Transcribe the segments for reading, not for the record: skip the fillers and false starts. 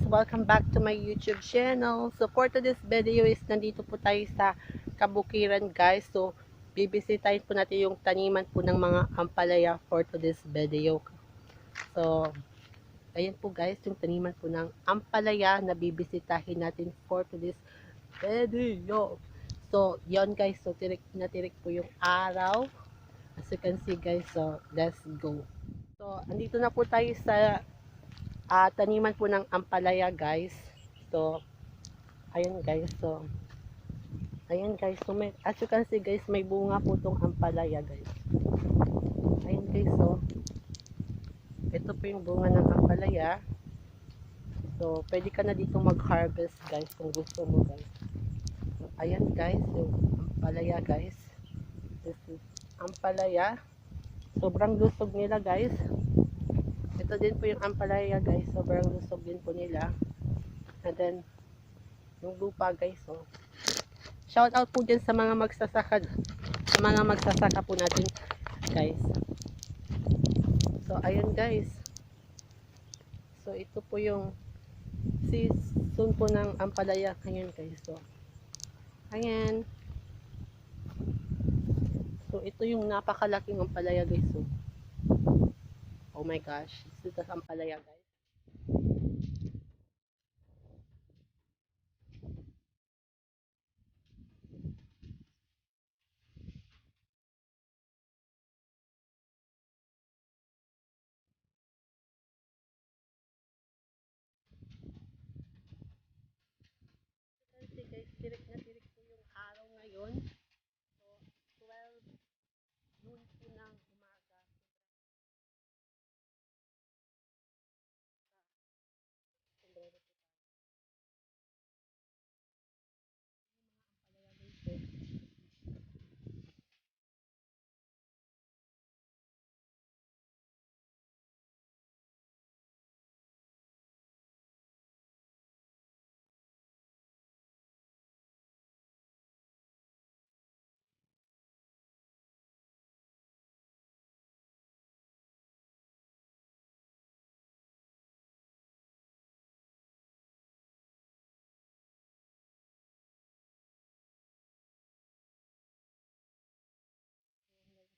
welcome back to my YouTube channel. So for today's video is nandito po tayo sa kabukiran guys. So bibisitahin po natin yung taniman po ng mga ampalaya for today's video. So ayan po guys, yung taniman po ng ampalaya na bibisitahin natin for today's video. So yon guys, so tirik na tirik po yung araw. As you can see guys, so let's go. So andito na po tayo sa taniman po ng ampalaya guys. So ayan guys, so may, as you can see guys, may bunga po tong ampalaya guys. Ayan guys, so ito po yung bunga ng ampalaya. So pwede ka na dito mag-harvest guys kung gusto mo guys. So ayan guys, yung ampalaya guys. This is ampalaya. Sobrang lusog nila guys. Ito din po yung ampalaya guys, sobrang lusog din po nila. And then yung lupa guys, so shout out po dyan sa mga magsasaka po natin guys. So ayun guys, so ito po yung season po ng ampalaya ngayon guys. So ayan, so ito yung napakalaking ampalaya guys. So oh my gosh, ito ang ampalaya guys. Kasi guys, tirik na tirik po yung araw ngayon. So 12 noon po ng umaga. Sombrero po tayo. Ampalaya guys.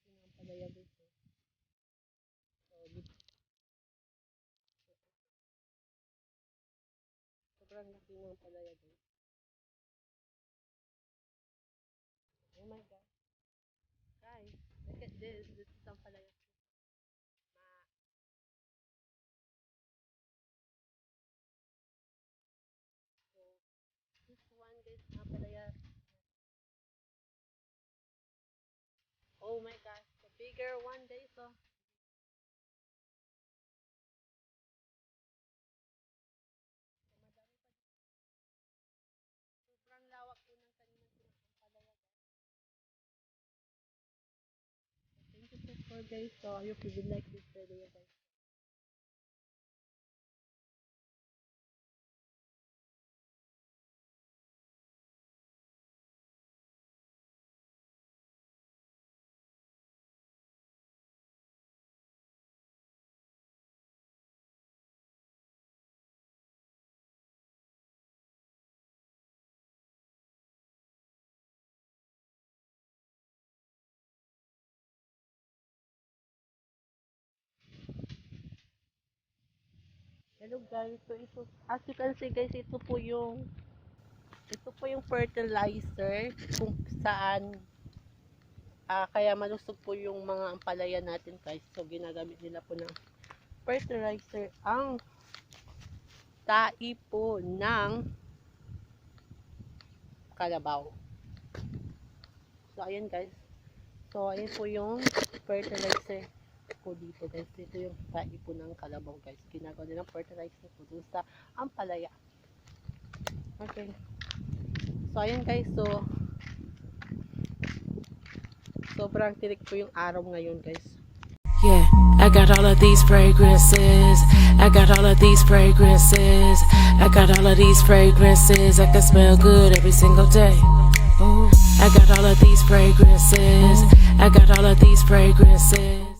So ampalaya guys. So sobrang laki ng ampalaya guys. Oh my god. Guys, look at this. This is ampalaya. So this one guys, ampalaya. Oh my gosh, the bigger one guys. So madami pa. Sobrang lawak po ng taniman po ng ampalaya guys. So, thank you so much guys. So I hope you will like this video guys. Hello guys, so ito, as you can see guys, ito po yung fertilizer kung saan kaya malusog po yung mga ampalaya natin guys. So ginagamit nila po ng fertilizer ang tai po ng kalabaw. So ayan guys, so ayan po yung fertilizer po dito guys. Ito yung tai po ng kalabaw guys. Ginagawa nilang fertilizer po dun sa ampalaya. Okay, so ayan guys, so sobrang tirik po yung araw ngayon guys. Yeah, I got all of these fragrances. I got all of these fragrances. I got all of these fragrances. I can smell good every single day. Ooh, I got all of these fragrances. I got all of these fragrances.